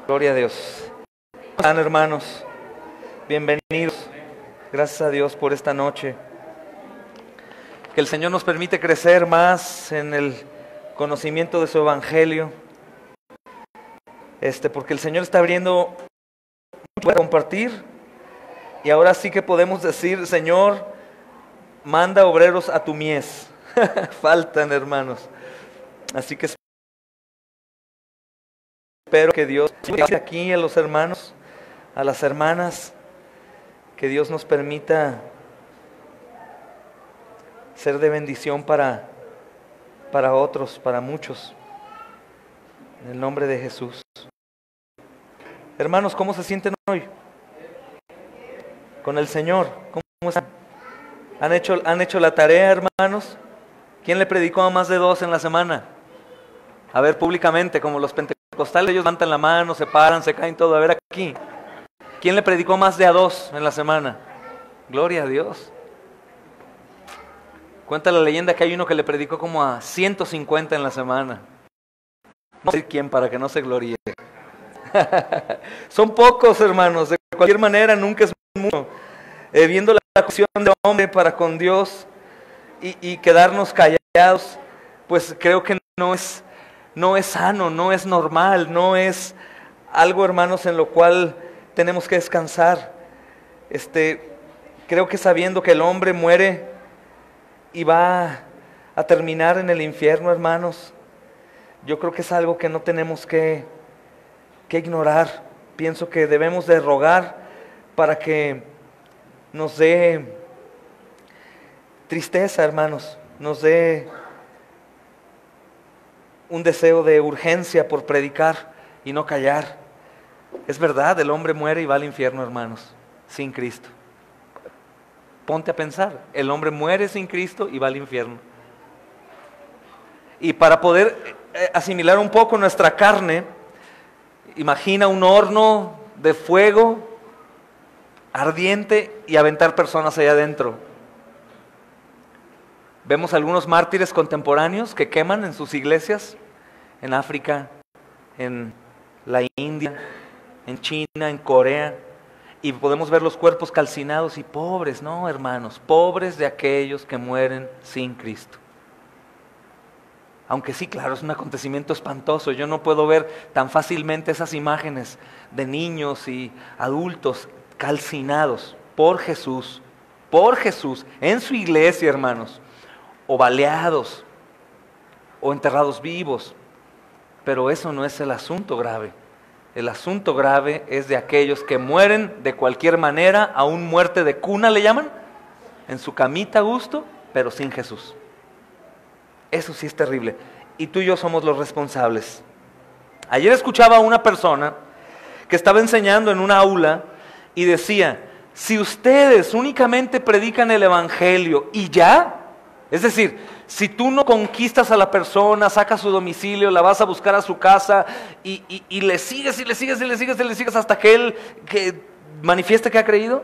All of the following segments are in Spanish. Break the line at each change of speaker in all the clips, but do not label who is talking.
Gloria a Dios. ¿Cómo están, hermanos? Bienvenidos. Gracias a Dios por esta noche. Que el Señor nos permite crecer más en el conocimiento de su Evangelio. Porque el Señor está abriendo mucho para compartir. Y ahora sí que podemos decir: Señor, manda obreros a tu mies. Faltan, hermanos. Así que espero que Dios aquí a los hermanos, a las hermanas, que Dios nos permita ser de bendición para otros, para muchos. En el nombre de Jesús. Hermanos, ¿cómo se sienten hoy? Con el Señor, ¿cómo están? ¿Han hecho la tarea, hermanos? ¿Quién le predicó a más de 2 en la semana? A ver, públicamente, como los pentecostales, ellos levantan la mano, se paran, se caen todo. A ver aquí, ¿quién le predicó más de a 2 en la semana? Gloria a Dios. Cuenta la leyenda que hay uno que le predicó como a 150 en la semana. No sé quién, para que no se gloríe. Son pocos, hermanos. De cualquier manera, nunca es mucho. Viendo la cuestión del hombre para con Dios y quedarnos callados, pues creo que no es sano, no es normal, no es algo, hermanos, en lo cual tenemos que descansar. Creo que sabiendo que el hombre muere y va a terminar en el infierno, hermanos, yo creo que es algo que no tenemos que ignorar. Pienso que debemos de rogar para que nos dé tristeza, hermanos, nos dé un deseo de urgencia por predicar y no callar. Es verdad, el hombre muere y va al infierno, hermanos, sin Cristo. Ponte a pensar, el hombre muere sin Cristo y va al infierno. Y para poder asimilar un poco nuestra carne, imagina un horno de fuego ardiente y aventar personas allá adentro. Vemos algunos mártires contemporáneos que queman en sus iglesias, en África, en la India, en China, en Corea, y podemos ver los cuerpos calcinados y pobres, no, hermanos, pobres de aquellos que mueren sin Cristo. Aunque sí, claro, es un acontecimiento espantoso. Yo no puedo ver tan fácilmente esas imágenes de niños y adultos calcinados por Jesús, en su iglesia, hermanos, o baleados, o enterrados vivos. Pero eso no es el asunto grave. El asunto grave es de aquellos que mueren de cualquier manera, aún muerte de cuna le llaman, en su camita a gusto, pero sin Jesús. Eso sí es terrible. Y tú y yo somos los responsables. Ayer escuchaba a una persona que estaba enseñando en una aula y decía: si ustedes únicamente predican el Evangelio y ya, es decir, si tú no conquistas a la persona, sacas su domicilio, la vas a buscar a su casa y le sigues hasta que él que manifieste que ha creído,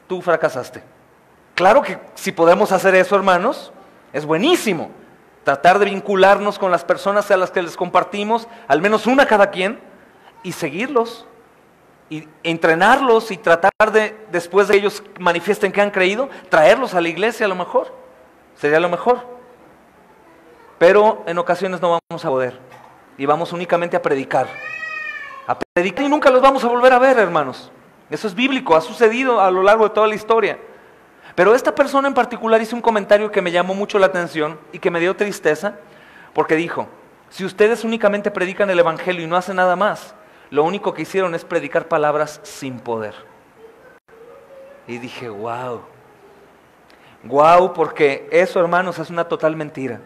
tú fracasaste. Claro que si podemos hacer eso, hermanos, es buenísimo. Tratar de vincularnos con las personas a las que les compartimos, al menos una cada quien, y seguirlos, y entrenarlos y tratar de, después de ellos manifiesten que han creído, traerlos a la iglesia a lo mejor. Sería lo mejor. Pero en ocasiones no vamos a poder. Y vamos únicamente a predicar. A predicar y nunca los vamos a volver a ver, hermanos. Eso es bíblico, ha sucedido a lo largo de toda la historia. Pero esta persona en particular hizo un comentario que me llamó mucho la atención y que me dio tristeza, porque dijo: si ustedes únicamente predican el Evangelio y no hacen nada más, lo único que hicieron es predicar palabras sin poder. Y dije: wow, porque eso, hermanos, es una total mentira.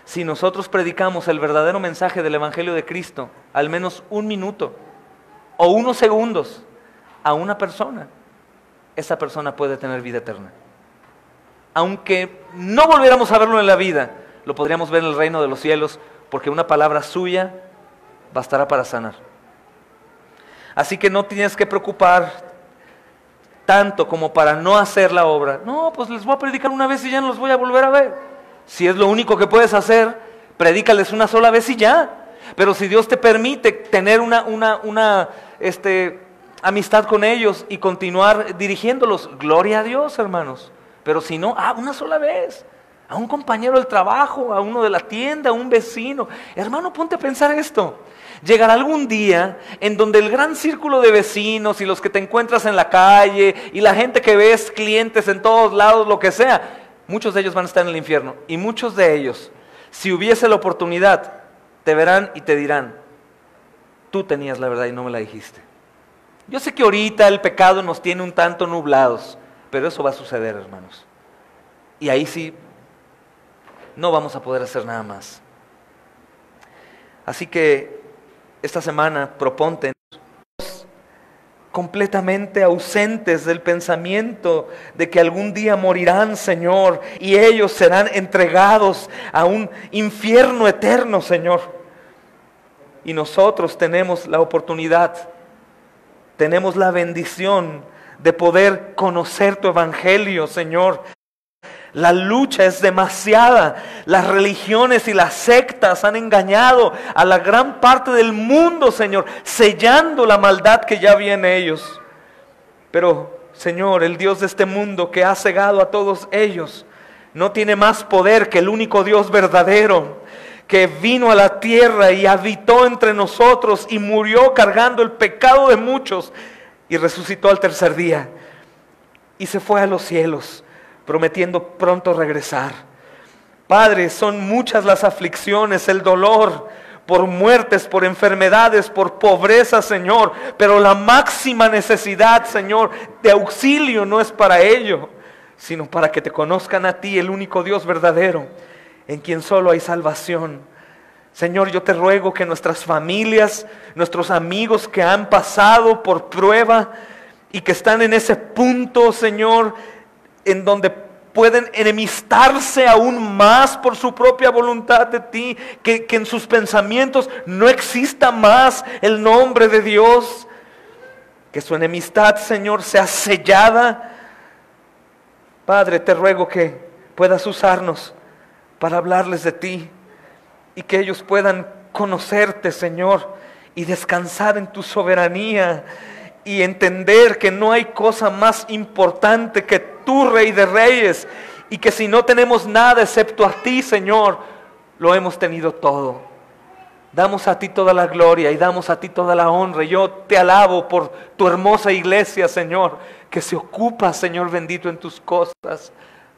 Si nosotros predicamos el verdadero mensaje del Evangelio de Cristo, al menos 1 minuto o unos segundos a una persona, esa persona puede tener vida eterna. Aunque no volviéramos a verlo en la vida, lo podríamos ver en el reino de los cielos, porque una palabra suya bastará para sanar. Así que no tienes que preocupar tanto como para no hacer la obra. No, pues les voy a predicar una vez y ya no los voy a volver a ver. Si es lo único que puedes hacer, predícales una sola vez y ya. pero si Dios te permite tener una amistad con ellos y continuar dirigiéndolos, gloria a Dios, hermanos. Pero si no, una sola vez, a un compañero del trabajo, a uno de la tienda, a un vecino. Hermano, ponte a pensar esto. Llegará algún día en donde el gran círculo de vecinos y los que te encuentras en la calle y la gente que ves, clientes en todos lados, lo que sea, muchos de ellos van a estar en el infierno. Y muchos de ellos, si hubiese la oportunidad, te verán y te dirán: tú tenías la verdad y no me la dijiste. Yo sé que ahorita el pecado nos tiene un tanto nublados, pero eso va a suceder, hermanos. Y ahí sí, no vamos a poder hacer nada más. Así que esta semana proponte completamente ausentes del pensamiento de que algún día morirán, Señor, y ellos serán entregados a un infierno eterno, Señor. Y nosotros tenemos la oportunidad, tenemos la bendición de poder conocer tu evangelio, Señor. La lucha es demasiada. Las religiones y las sectas han engañado a la gran parte del mundo, Señor, sellando la maldad que ya había en ellos. Pero, Señor, el Dios de este mundo que ha cegado a todos ellos, no tiene más poder que el único Dios verdadero, que vino a la tierra y habitó entre nosotros y murió cargando el pecado de muchos y resucitó al tercer día y se fue a los cielos, prometiendo pronto regresar. Padre, son muchas las aflicciones, el dolor por muertes, por enfermedades, por pobreza, Señor, pero la máxima necesidad, Señor, de auxilio no es para ello, sino para que te conozcan a ti, el único Dios verdadero, en quien solo hay salvación. Señor, yo te ruego que nuestras familias, nuestros amigos que han pasado por prueba y que están en ese punto, Señor, en donde pueden enemistarse aún más por su propia voluntad de ti, que en sus pensamientos no exista más el nombre de Dios, que su enemistad, Señor, sea sellada. Padre, te ruego que puedas usarnos para hablarles de ti y que ellos puedan conocerte, Señor, y descansar en tu soberanía y entender que no hay cosa más importante que tú, Rey de Reyes, y que si no tenemos nada excepto a ti, Señor, lo hemos tenido todo. Damos a ti toda la gloria y damos a ti toda la honra. Yo te alabo por tu hermosa iglesia, Señor, que se ocupa, Señor bendito, en tus cosas.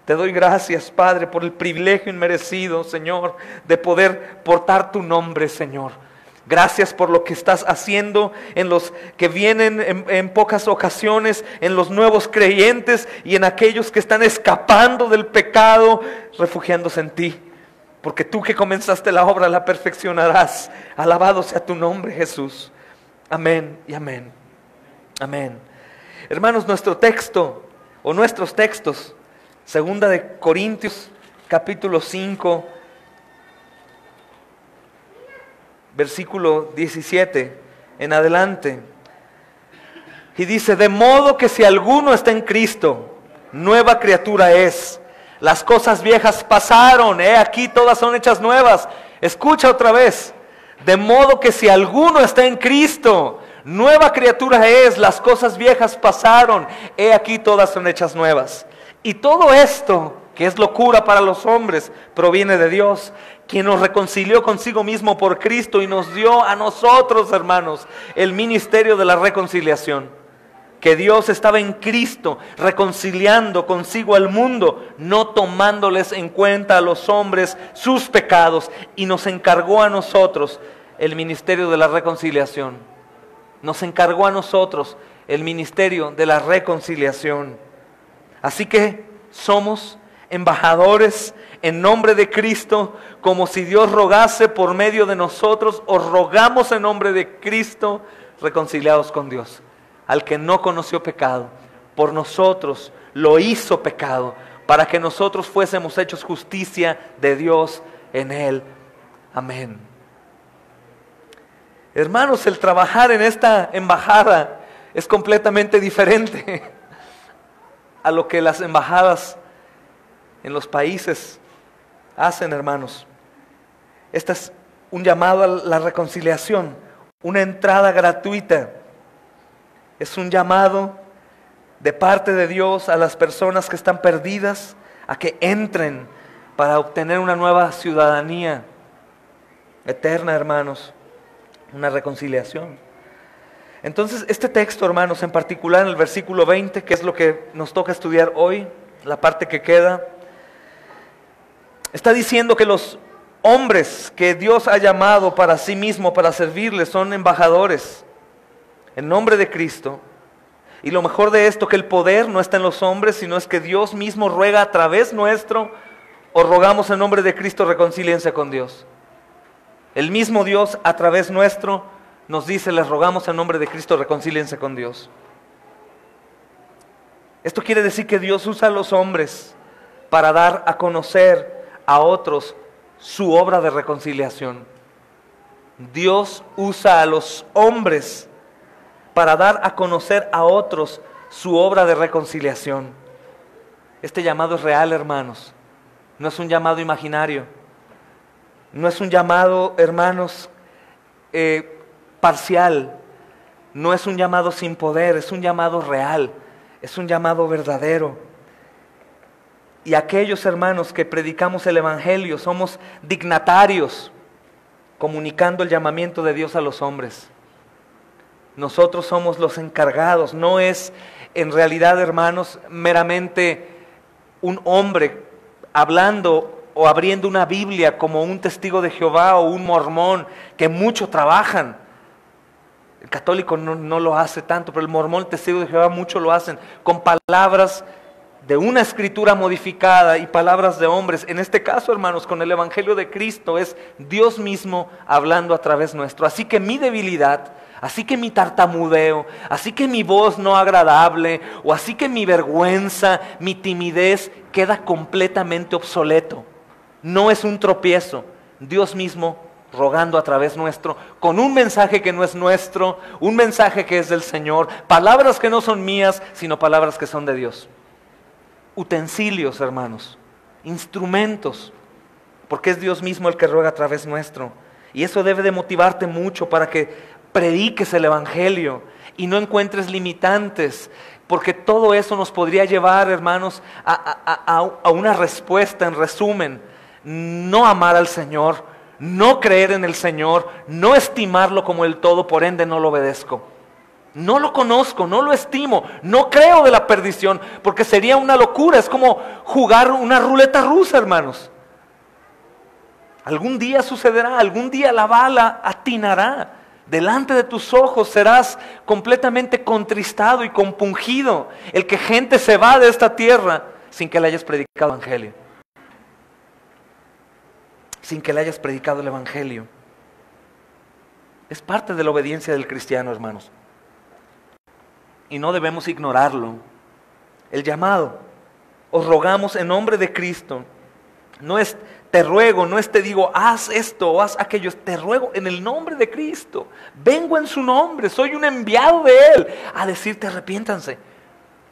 Te doy gracias, Padre, por el privilegio inmerecido, Señor, de poder portar tu nombre, Señor. Gracias por lo que estás haciendo en los que vienen en pocas ocasiones, en los nuevos creyentes y en aquellos que están escapando del pecado, refugiándose en ti. Porque tú que comenzaste la obra la perfeccionarás. Alabado sea tu nombre, Jesús. Amén y amén. Amén. Hermanos, nuestro texto o nuestros textos, Segunda de Corintios, capítulo 5, versículo 17 en adelante. Y dice: de modo que si alguno está en Cristo, nueva criatura es. Las cosas viejas pasaron, aquí todas son hechas nuevas. Escucha otra vez. De modo que si alguno está en Cristo, nueva criatura es. Las cosas viejas pasaron, aquí todas son hechas nuevas. Y todo esto, que es locura para los hombres, proviene de Dios, quien nos reconcilió consigo mismo por Cristo y nos dio a nosotros, hermanos, el ministerio de la reconciliación. Que Dios estaba en Cristo reconciliando consigo al mundo, no tomándoles en cuenta a los hombres sus pecados, y nos encargó a nosotros el ministerio de la reconciliación. Nos encargó a nosotros el ministerio de la reconciliación. Así que somos embajadores en nombre de Cristo, como si Dios rogase por medio de nosotros. Os rogamos en nombre de Cristo, reconciliados con Dios. Al que no conoció pecado, por nosotros lo hizo pecado, para que nosotros fuésemos hechos justicia de Dios en él. Amén. Hermanos, el trabajar en esta embajada es completamente diferente a lo que las embajadas en los países hacen, hermanos. Estas un llamado a la reconciliación, una entrada gratuita. Es un llamado de parte de Dios a las personas que están perdidas a que entren para obtener una nueva ciudadanía eterna, hermanos, una reconciliación. Entonces, este texto, hermanos, en particular en el versículo 20, que es lo que nos toca estudiar hoy, la parte que queda, está diciendo que los hombres que Dios ha llamado para sí mismo, para servirle, son embajadores en nombre de Cristo. Y lo mejor de esto, que el poder no está en los hombres, sino es que Dios mismo ruega a través nuestro, o rogamos en nombre de Cristo, reconcíliense con Dios. El mismo Dios a través nuestro nos dice, les rogamos en nombre de Cristo, reconcíliense con Dios. Esto quiere decir que Dios usa a los hombres para dar a conocer a otros su obra de reconciliación. Dios usa a los hombres para dar a conocer a otros su obra de reconciliación. Este llamado es real, hermanos. No es un llamado imaginario. No es un llamado, hermanos, parcial. No es un llamado sin poder, es un llamado real. Es un llamado verdadero. Y aquellos hermanos que predicamos el Evangelio somos dignatarios, comunicando el llamamiento de Dios a los hombres. Nosotros somos los encargados. No es en realidad, hermanos, meramente un hombre hablando o abriendo una Biblia como un testigo de Jehová o un mormón, que mucho trabajan. El católico no lo hace tanto, pero el mormón, el testigo de Jehová, mucho lo hacen, con palabras de una escritura modificada y palabras de hombres. En este caso, hermanos, con el Evangelio de Cristo, es Dios mismo hablando a través nuestro. Así que mi debilidad, así que mi tartamudeo, así que mi voz no agradable, o así que mi vergüenza, mi timidez, queda completamente obsoleto. No es un tropiezo. Dios mismo rogando a través nuestro, con un mensaje que no es nuestro, un mensaje que es del Señor, palabras que no son mías, sino palabras que son de Dios. Utensilios, hermanos, instrumentos, porque es Dios mismo el que ruega a través nuestro. Y eso debe de motivarte mucho para que prediques el Evangelio y no encuentres limitantes, porque todo eso nos podría llevar, hermanos, a una respuesta. En resumen, no amar al Señor, no creer en el Señor, no estimarlo como el todo, por ende no lo obedezco. No lo conozco, no lo estimo, no creo de la perdición, porque sería una locura. Es como jugar una ruleta rusa, hermanos. Algún día sucederá, algún día la bala atinará. Delante de tus ojos serás completamente contristado y compungido. El que gente se va de esta tierra sin que le hayas predicado el Evangelio. Sin que le hayas predicado el Evangelio. Es parte de la obediencia del cristiano, hermanos. Y no debemos ignorarlo. El llamado, os rogamos en nombre de Cristo. No es te ruego, no es te digo haz esto o haz aquello. Es te ruego en el nombre de Cristo. Vengo en su nombre, soy un enviado de Él a decirte arrepiéntanse.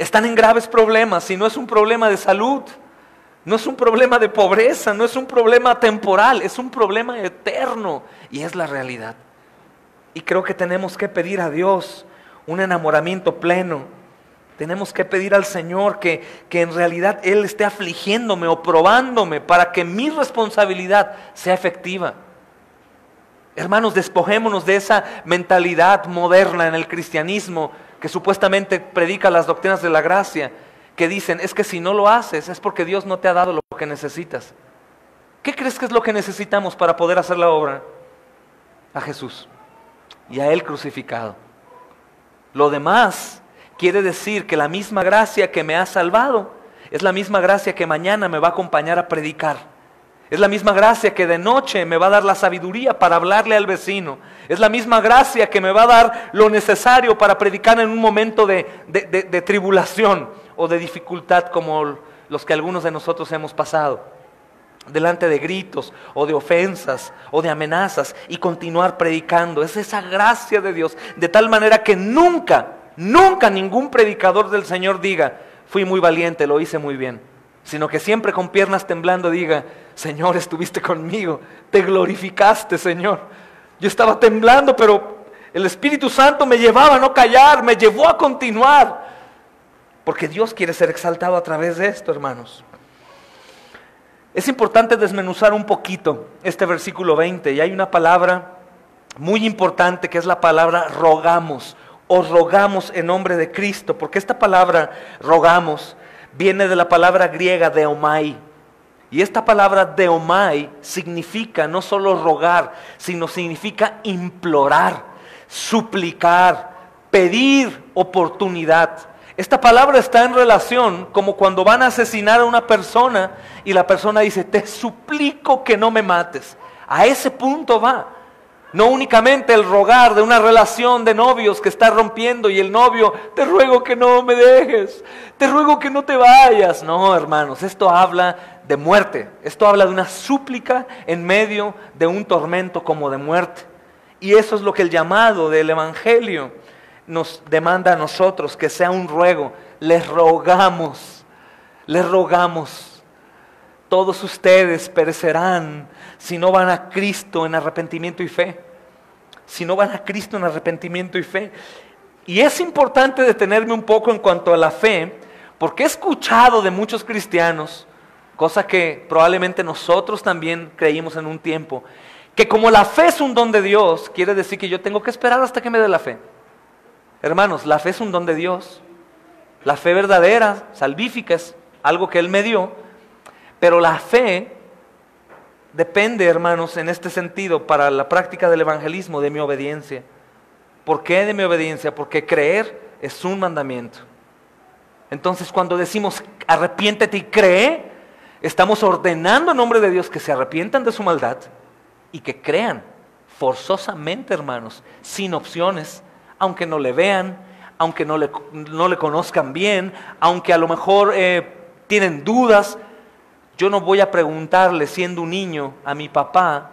Están en graves problemas. Si no es un problema de salud, no es un problema de pobreza, no es un problema temporal, es un problema eterno. Y es la realidad. Y creo que tenemos que pedir a Dios un enamoramiento pleno. Tenemos que pedir al Señor que en realidad Él esté afligiéndome o probándome para que mi responsabilidad sea efectiva. Hermanos, despojémonos de esa mentalidad moderna en el cristianismo que supuestamente predica las doctrinas de la gracia, que dicen, es que si no lo haces es porque Dios no te ha dado lo que necesitas. ¿Qué crees que es lo que necesitamos para poder hacer la obra? A Jesús y a Él crucificado. Lo demás quiere decir que la misma gracia que me ha salvado es la misma gracia que mañana me va a acompañar a predicar. Es la misma gracia que de noche me va a dar la sabiduría para hablarle al vecino. Es la misma gracia que me va a dar lo necesario para predicar en un momento de tribulación o de dificultad como los que algunos de nosotros hemos pasado. Delante de gritos o de ofensas o de amenazas y continuar predicando. Es esa gracia de Dios, de tal manera que nunca ningún predicador del Señor diga, fui muy valiente, lo hice muy bien, sino que siempre con piernas temblando diga, Señor, estuviste conmigo, te glorificaste, Señor. Yo estaba temblando, pero el Espíritu Santo me llevaba a no callar, me llevó a continuar. Porque Dios quiere ser exaltado a través de esto, hermanos. Es importante desmenuzar un poquito este versículo 20, y hay una palabra muy importante que es la palabra rogamos, o rogamos en nombre de Cristo, porque esta palabra rogamos viene de la palabra griega deomai, y esta palabra deomai significa no solo rogar, sino significa implorar, suplicar, pedir oportunidad. Esta palabra está en relación como cuando van a asesinar a una persona y la persona dice, te suplico que no me mates. A ese punto va. No únicamente el rogar de una relación de novios que está rompiendo y el novio, te ruego que no me dejes, te ruego que no te vayas. No, hermanos, esto habla de muerte. Esto habla de una súplica en medio de un tormento como de muerte. Y eso es lo que el llamado del Evangelio nos demanda a nosotros, que sea un ruego. Les rogamos, todos ustedes perecerán si no van a Cristo en arrepentimiento y fe. Si no van a Cristo en arrepentimiento y fe. Y es importante detenerme un poco en cuanto a la fe, porque he escuchado de muchos cristianos, cosa que probablemente nosotros también creímos en un tiempo, que como la fe es un don de Dios, quiere decir que yo tengo que esperar hasta que me dé la fe. Hermanos, la fe es un don de Dios. La fe verdadera, salvífica, es algo que Él me dio. Pero la fe depende, hermanos, en este sentido, para la práctica del evangelismo, de mi obediencia. ¿Por qué de mi obediencia? Porque creer es un mandamiento. Entonces, cuando decimos arrepiéntete y cree, estamos ordenando en nombre de Dios que se arrepientan de su maldad y que crean forzosamente, hermanos, sin opciones, aunque no le vean, aunque no le conozcan bien, aunque a lo mejor tienen dudas. Yo no voy a preguntarle, siendo un niño, a mi papá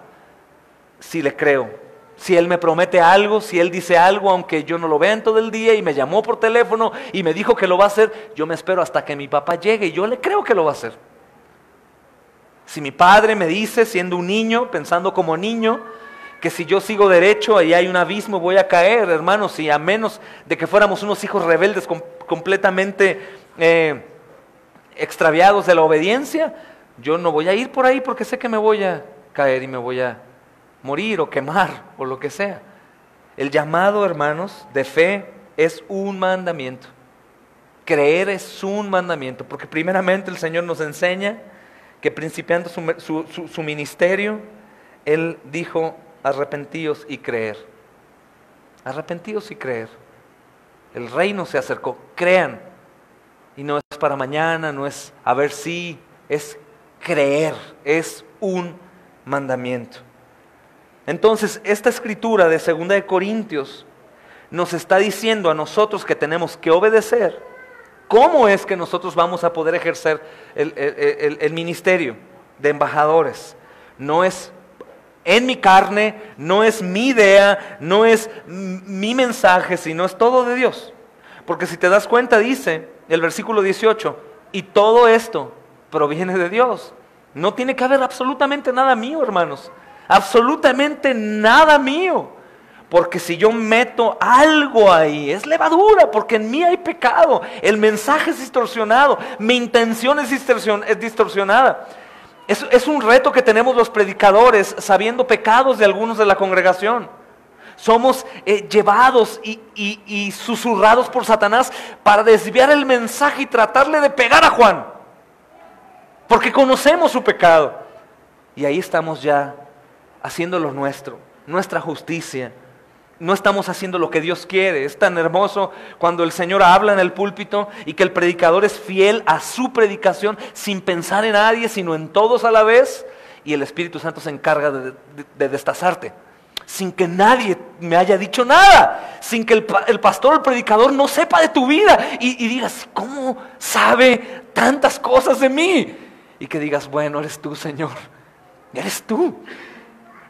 si le creo. Si él me promete algo, si él dice algo, aunque yo no lo vea en todo el día y me llamó por teléfono y me dijo que lo va a hacer, yo me espero hasta que mi papá llegue y yo le creo que lo va a hacer. Si mi padre me dice, siendo un niño, pensando como niño, que si yo sigo derecho, ahí hay un abismo, voy a caer, hermanos, y a menos de que fuéramos unos hijos rebeldes completamente extraviados de la obediencia, yo no voy a ir por ahí porque sé que me voy a caer y me voy a morir o quemar o lo que sea. El llamado, hermanos, de fe es un mandamiento. Creer es un mandamiento, porque primeramente el Señor nos enseña que principiando su ministerio, Él dijo, arrepentíos y creer. Arrepentíos y creer. El reino se acercó, crean. Y no es para mañana, no es a ver si, es creer, es un mandamiento. Entonces, esta escritura de 2 de Corintios nos está diciendo a nosotros que tenemos que obedecer. ¿Cómo es que nosotros vamos a poder ejercer el ministerio de embajadores? No es en mi carne, no es mi idea, no es mi mensaje, sino es todo de Dios. Porque si te das cuenta, dice el versículo 18, y todo esto proviene de Dios. No tiene que haber absolutamente nada mío, hermanos. Absolutamente nada mío. Porque si yo meto algo ahí, es levadura, porque en mí hay pecado. El mensaje es distorsionado, mi intención es distorsionada. Es un reto que tenemos los predicadores, sabiendo pecados de algunos de la congregación. Somos llevados y susurrados por Satanás para desviar el mensaje y tratarle de pegar a Juan. Porque conocemos su pecado. Y ahí estamos ya haciendo lo nuestro, nuestra justicia. No estamos haciendo lo que Dios quiere. Es tan hermoso cuando el Señor habla en el púlpito y que el predicador es fiel a su predicación sin pensar en nadie, sino en todos a la vez. Y el Espíritu Santo se encarga de destazarte. Sin que nadie me haya dicho nada. Sin que el pastor o el predicador no sepa de tu vida. Y digas, ¿cómo sabe tantas cosas de mí? Y que digas, bueno, eres tú, Señor. Eres tú.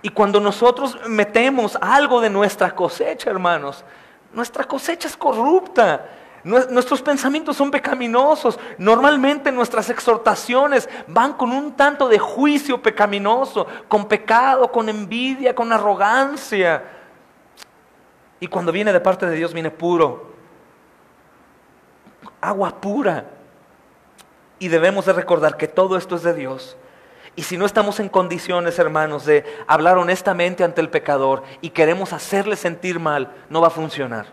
Y cuando nosotros metemos algo de nuestra cosecha, hermanos, nuestra cosecha es corrupta. Nuestros pensamientos son pecaminosos. Normalmente nuestras exhortaciones van con un tanto de juicio pecaminoso, con pecado, con envidia, con arrogancia. Y cuando viene de parte de Dios, viene puro, agua pura. Y debemos de recordar que todo esto es de Dios. Y si no estamos en condiciones, hermanos, de hablar honestamente ante el pecador y queremos hacerle sentir mal, no va a funcionar.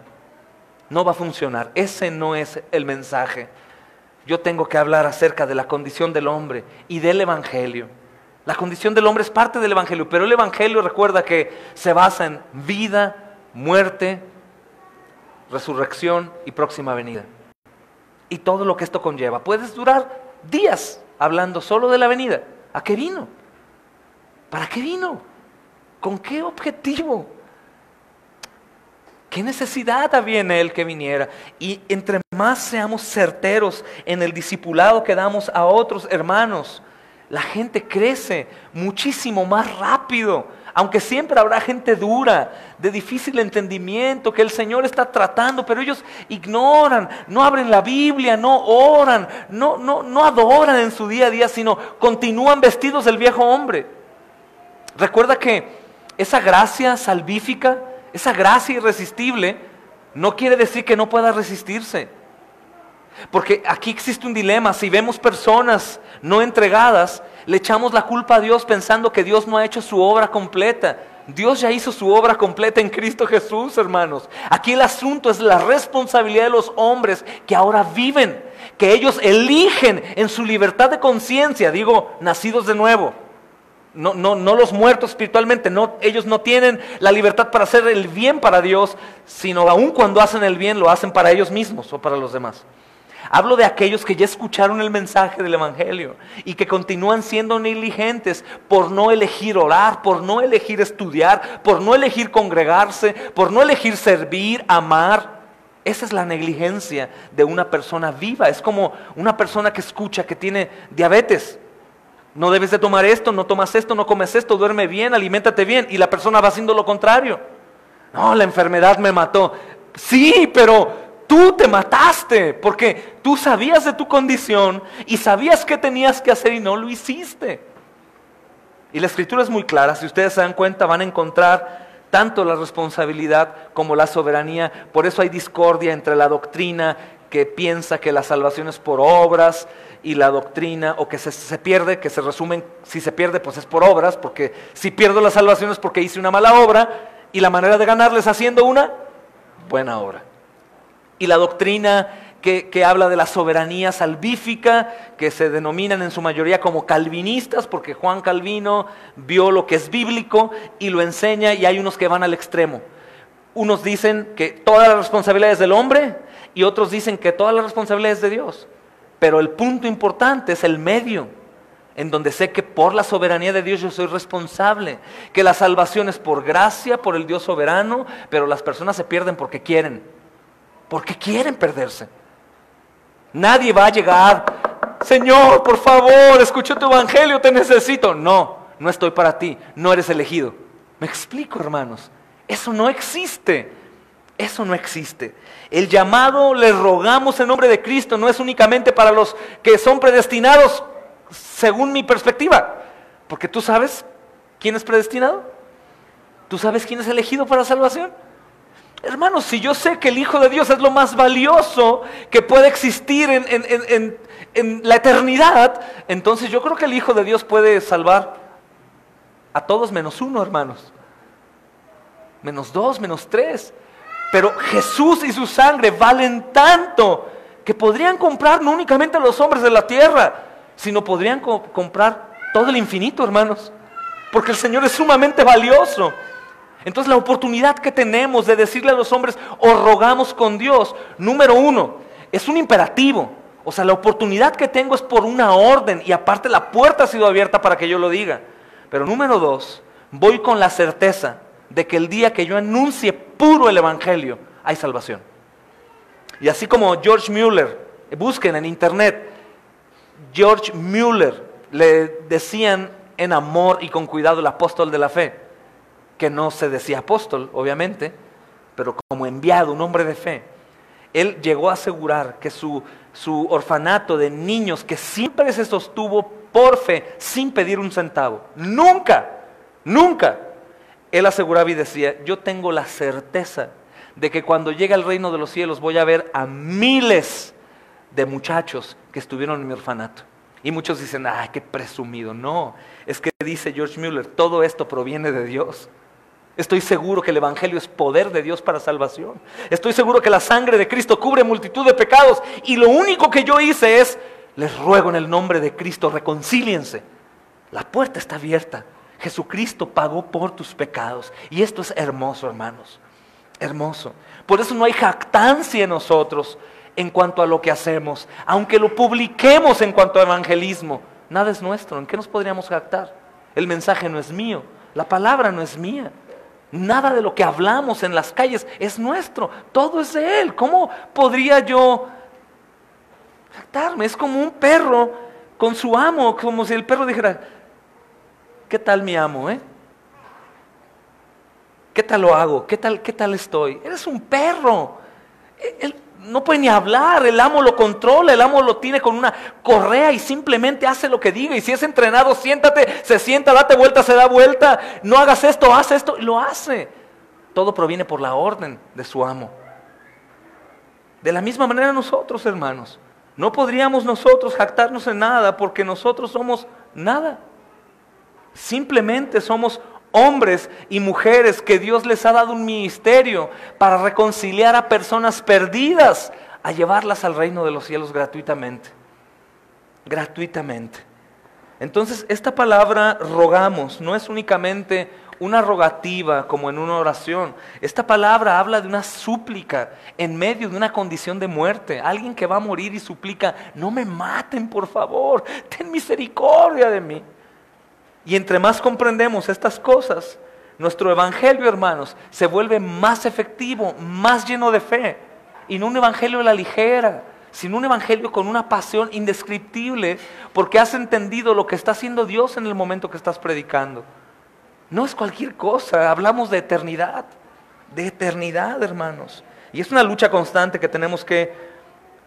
No va a funcionar. Ese no es el mensaje. Yo tengo que hablar acerca de la condición del hombre y del Evangelio. La condición del hombre es parte del Evangelio, pero el Evangelio, recuerda, que se basa en vida, muerte, resurrección y próxima venida. Y todo lo que esto conlleva. Puedes durar días hablando solo de la venida. ¿A qué vino? ¿Para qué vino? ¿Con qué objetivo? ¿Qué necesidad había en Él que viniera? Y entre más seamos certeros en el discipulado que damos a otros hermanos, la gente crece muchísimo más rápido. Aunque siempre habrá gente dura, de difícil entendimiento, que el Señor está tratando, pero ellos ignoran, no abren la Biblia, no oran, no adoran en su día a día, sino continúan vestidos del viejo hombre. Recuerda que esa gracia salvífica, esa gracia irresistible, no quiere decir que no pueda resistirse. Porque aquí existe un dilema. Si vemos personas no entregadas, le echamos la culpa a Dios pensando que Dios no ha hecho su obra completa. Dios ya hizo su obra completa en Cristo Jesús, hermanos. Aquí el asunto es la responsabilidad de los hombres que ahora viven, que ellos eligen en su libertad de conciencia, digo, nacidos de nuevo. No los muertos espiritualmente, ellos no tienen la libertad para hacer el bien para Dios, sino aun cuando hacen el bien lo hacen para ellos mismos o para los demás. Hablo de aquellos que ya escucharon el mensaje del Evangelio y que continúan siendo negligentes por no elegir orar, por no elegir estudiar, por no elegir congregarse, por no elegir servir, amar. Esa es la negligencia de una persona viva. Es como una persona que escucha que tiene diabetes. No debes de tomar esto, no tomas esto, no comes esto, duerme bien, aliméntate bien. Y la persona va haciendo lo contrario. No, la enfermedad me mató. Sí, pero tú te mataste porque tú sabías de tu condición y sabías qué tenías que hacer y no lo hiciste. Y la Escritura es muy clara. Si ustedes se dan cuenta, van a encontrar tanto la responsabilidad como la soberanía. Por eso hay discordia entre la doctrina que piensa que la salvación es por obras y la doctrina, o que se pierde, que se resumen, si se pierde pues es por obras, porque si pierdo la salvación es porque hice una mala obra y la manera de ganarla es haciendo una buena obra. Y la doctrina que habla de la soberanía salvífica, que se denominan en su mayoría como calvinistas, porque Juan Calvino vio lo que es bíblico y lo enseña, y hay unos que van al extremo. Unos dicen que toda la responsabilidad es del hombre y otros dicen que toda la responsabilidad es de Dios. Pero el punto importante es el medio, en donde sé que por la soberanía de Dios yo soy responsable, que la salvación es por gracia, por el Dios soberano, pero las personas se pierden porque quieren perderse. Nadie va a llegar, Señor, por favor, escucha tu evangelio, te necesito. No estoy para ti, no eres elegido. ¿Me explico, hermanos? Eso no existe. Eso no existe. El llamado, les rogamos en nombre de Cristo, no es únicamente para los que son predestinados, según mi perspectiva. Porque tú sabes quién es predestinado. ¿Tú sabes quién es elegido para salvación? Hermanos, si yo sé que el Hijo de Dios es lo más valioso que puede existir en la eternidad, entonces yo creo que el Hijo de Dios puede salvar a todos menos uno, hermanos. Menos dos, menos tres. Pero Jesús y su sangre valen tanto que podrían comprar no únicamente a los hombres de la tierra, sino podrían comprar todo el infinito, hermanos. Porque el Señor es sumamente valioso. Entonces la oportunidad que tenemos de decirle a los hombres, os rogamos con Dios, número uno, es un imperativo. O sea, la oportunidad que tengo es por una orden y aparte la puerta ha sido abierta para que yo lo diga. Pero número dos, voy con la certeza de que el día que yo anuncie puro el evangelio, hay salvación. Y así como George Mueller, busquen en internet, George Mueller, le decían en amor y con cuidado el apóstol de la fe, que no se decía apóstol, obviamente, pero como enviado, un hombre de fe. Él llegó a asegurar que su orfanato de niños, que siempre se sostuvo por fe, sin pedir un centavo, nunca, nunca, Él aseguraba y decía, yo tengo la certeza de que cuando llegue al reino de los cielos voy a ver a miles de muchachos que estuvieron en mi orfanato. Y muchos dicen, ¡ay, qué presumido! No, es que dice George Mueller, todo esto proviene de Dios. Estoy seguro que el Evangelio es poder de Dios para salvación. Estoy seguro que la sangre de Cristo cubre multitud de pecados. Y lo único que yo hice es, les ruego en el nombre de Cristo, reconcíliense. La puerta está abierta. Jesucristo pagó por tus pecados. Y esto es hermoso, hermanos. Hermoso. Por eso no hay jactancia en nosotros en cuanto a lo que hacemos. Aunque lo publiquemos en cuanto a evangelismo, nada es nuestro. ¿En qué nos podríamos jactar? El mensaje no es mío. La palabra no es mía. Nada de lo que hablamos en las calles es nuestro, todo es de Él. ¿Cómo podría yo jactarme? Es como un perro con su amo, como si el perro dijera, ¿qué tal mi amo? ¿Qué tal lo hago? ¿Qué tal estoy? Eres un perro. Él no puede ni hablar, el amo lo controla, el amo lo tiene con una correa y simplemente hace lo que diga. Y si es entrenado, siéntate, se sienta, date vuelta, se da vuelta, no hagas esto, haz esto, y lo hace. Todo proviene por la orden de su amo. De la misma manera nosotros, hermanos, no podríamos nosotros jactarnos en nada porque nosotros somos nada. Simplemente somos hombres y mujeres que Dios les ha dado un ministerio para reconciliar a personas perdidas, a llevarlas al reino de los cielos gratuitamente. Gratuitamente. Entonces, esta palabra rogamos no es únicamente una rogativa como en una oración. Esta palabra habla de una súplica en medio de una condición de muerte. Alguien que va a morir y suplica, no me maten por favor, ten misericordia de mí. Y entre más comprendemos estas cosas, nuestro evangelio, hermanos, se vuelve más efectivo, más lleno de fe. Y no un evangelio a la ligera, sino un evangelio con una pasión indescriptible, porque has entendido lo que está haciendo Dios en el momento que estás predicando. No es cualquier cosa, hablamos de eternidad, hermanos. Y es una lucha constante que tenemos que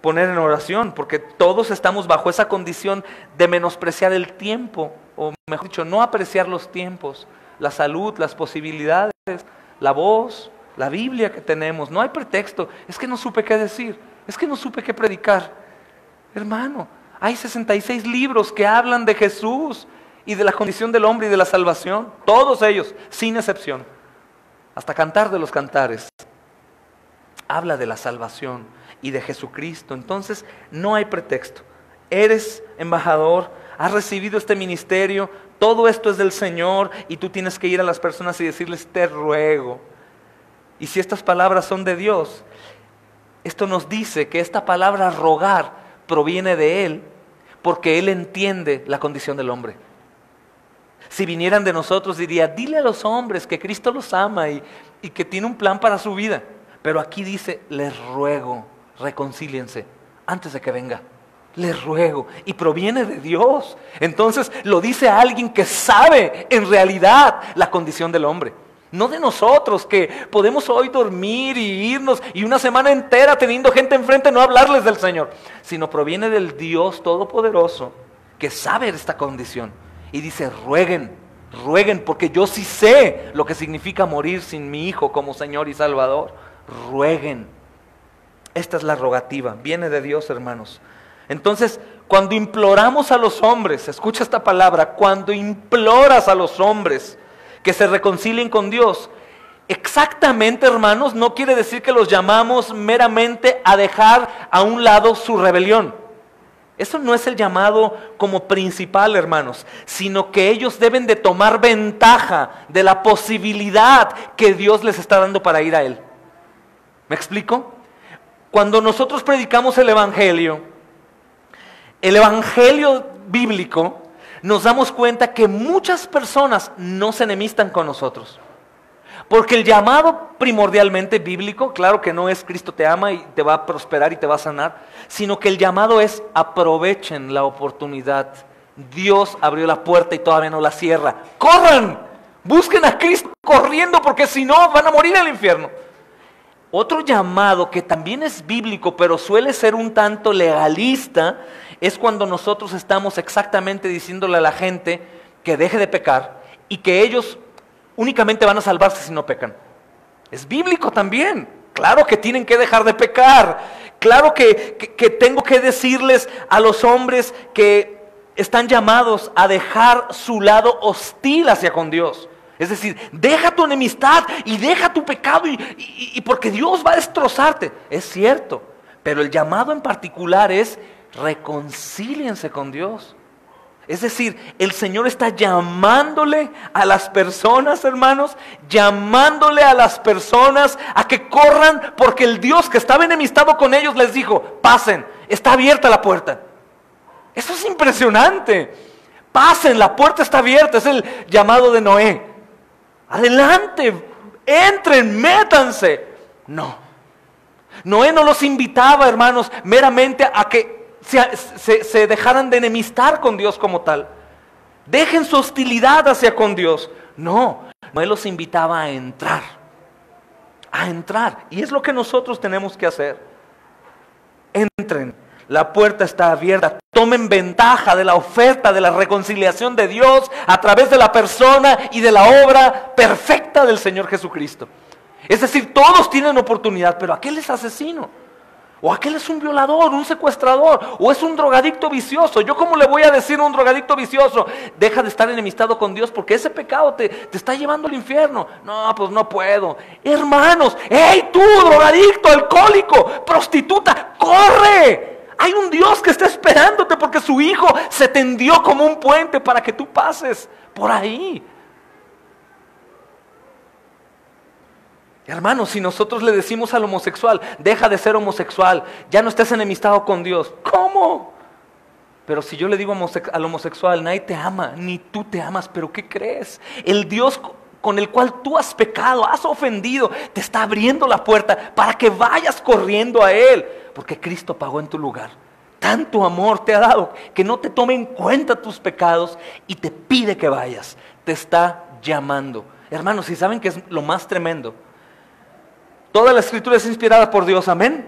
poner en oración, porque todos estamos bajo esa condición de menospreciar el tiempo, o mejor dicho, no apreciar los tiempos, la salud, las posibilidades, la voz, la Biblia que tenemos. No hay pretexto, es que no supe qué decir, es que no supe qué predicar. Hermano, hay 66 libros que hablan de Jesús y de la condición del hombre y de la salvación, todos ellos, sin excepción. Hasta Cantar de los Cantares habla de la salvación y de Jesucristo. Entonces no hay pretexto. Eres embajador, has recibido este ministerio, todo esto es del Señor y tú tienes que ir a las personas y decirles, te ruego. Y si estas palabras son de Dios, esto nos dice que esta palabra rogar proviene de Él, porque Él entiende la condición del hombre. Si vinieran de nosotros diría, dile a los hombres que Cristo los ama y que tiene un plan para su vida. Pero aquí dice, les ruego, reconcíliense antes de que venga. Les ruego. Y proviene de Dios. Entonces lo dice a alguien que sabe en realidad la condición del hombre. No de nosotros que podemos hoy dormir y irnos y una semana entera teniendo gente enfrente no hablarles del Señor. Sino proviene del Dios Todopoderoso que sabe esta condición. Y dice, rueguen, rueguen, porque yo sí sé lo que significa morir sin mi Hijo como Señor y Salvador. Rueguen. Esta es la rogativa, viene de Dios, hermanos. Entonces, cuando imploramos a los hombres, escucha esta palabra, cuando imploras a los hombres que se reconcilien con Dios, exactamente, hermanos, no quiere decir que los llamamos meramente a dejar a un lado su rebelión. Eso no es el llamado como principal, hermanos, sino que ellos deben de tomar ventaja de la posibilidad que Dios les está dando para ir a Él. ¿Me explico? Cuando nosotros predicamos el Evangelio bíblico, nos damos cuenta que muchas personas no se enemistan con nosotros. Porque el llamado primordialmente bíblico, claro que no es Cristo te ama y te va a prosperar y te va a sanar, sino que el llamado es aprovechen la oportunidad. Dios abrió la puerta y todavía no la cierra. ¡Corran! Busquen a Cristo corriendo porque si no van a morir en el infierno. Otro llamado que también es bíblico, pero suele ser un tanto legalista, es cuando nosotros estamos exactamente diciéndole a la gente que deje de pecar y que ellos únicamente van a salvarse si no pecan. Es bíblico también. Claro que tienen que dejar de pecar. Claro que tengo que decirles a los hombres que están llamados a dejar su lado hostil hacia con Dios. Es decir, deja tu enemistad y deja tu pecado y porque Dios va a destrozarte. Es cierto, pero el llamado en particular es reconcíliense con Dios. Es decir, el Señor está llamándole a las personas, hermanos, llamándole a las personas a que corran porque el Dios que estaba enemistado con ellos les dijo, pasen, está abierta la puerta. Eso es impresionante. Pasen, la puerta está abierta, es el llamado de Noé. Adelante, entren, métanse. No. Noé no los invitaba, hermanos, meramente a que se dejaran de enemistar con Dios como tal. Dejen su hostilidad hacia con Dios. No, Noé los invitaba a entrar. A entrar. Y es lo que nosotros tenemos que hacer. Entren. La puerta está abierta. Tomen ventaja de la oferta de la reconciliación de Dios a través de la persona y de la obra perfecta del Señor Jesucristo. Es decir, todos tienen oportunidad, pero aquel es asesino, o aquel es un violador, un secuestrador, o es un drogadicto vicioso. ¿Yo cómo le voy a decir a un drogadicto vicioso? Deja de estar enemistado con Dios porque ese pecado te está llevando al infierno. No, pues no puedo. Hermanos, ¡hey tú, drogadicto, alcohólico, prostituta, corre! Hay un Dios que está esperándote porque su Hijo se tendió como un puente para que tú pases por ahí. Hermanos, si nosotros le decimos al homosexual, deja de ser homosexual, ya no estés enemistado con Dios. ¿Cómo? Pero si yo le digo al homosexual, nadie te ama, ni tú te amas, pero ¿qué crees? El Dios con el cual tú has pecado, has ofendido, te está abriendo la puerta para que vayas corriendo a Él. Porque Cristo pagó en tu lugar. Tanto amor te ha dado que no te tome en cuenta tus pecados y te pide que vayas. Te está llamando. Hermanos, ¿y saben qué es lo más tremendo? Toda la Escritura es inspirada por Dios, amén.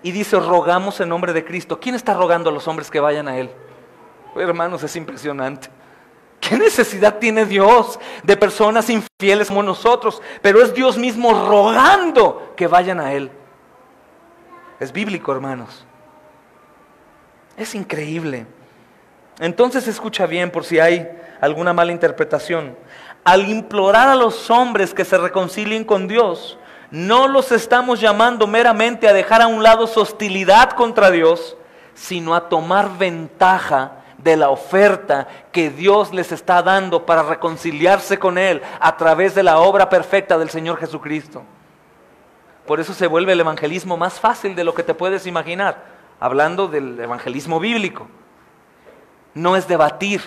Y dice, rogamos en nombre de Cristo. ¿Quién está rogando a los hombres que vayan a Él? Hermanos, es impresionante. ¿Qué necesidad tiene Dios de personas infieles como nosotros? Pero es Dios mismo rogando que vayan a Él. Es bíblico, hermanos. Es increíble. Entonces escucha bien por si hay alguna mala interpretación. Al implorar a los hombres que se reconcilien con Dios, no los estamos llamando meramente a dejar a un lado su hostilidad contra Dios, sino a tomar ventaja de la oferta que Dios les está dando para reconciliarse con Él a través de la obra perfecta del Señor Jesucristo. Por eso se vuelve el evangelismo más fácil de lo que te puedes imaginar, hablando del evangelismo bíblico. No es debatir,